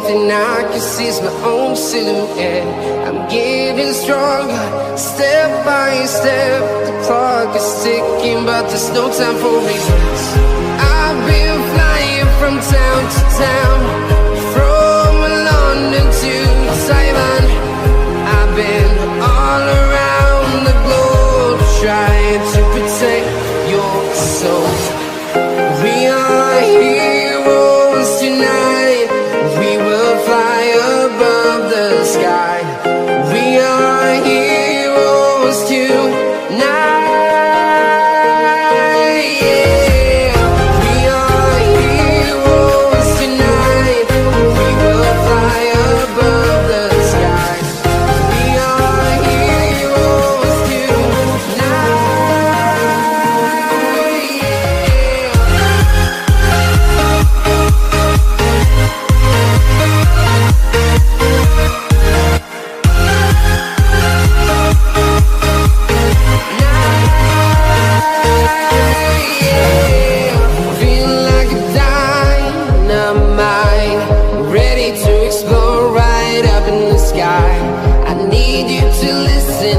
thing I can see is my own silhouette. I'm getting stronger, step by step. The clock is ticking, but there's no time for regrets. I've been flying from town to town, from London to Taiwan. I've been all around the globe, trying to protect your soul. We are heroes tonight. We will fly above the sky. We are heroes tonight. Yeah. We are heroes tonight. We will fly above the sky. We are heroes tonight. Feel like a dynamite, ready to explode right up in the sky. I need you to listen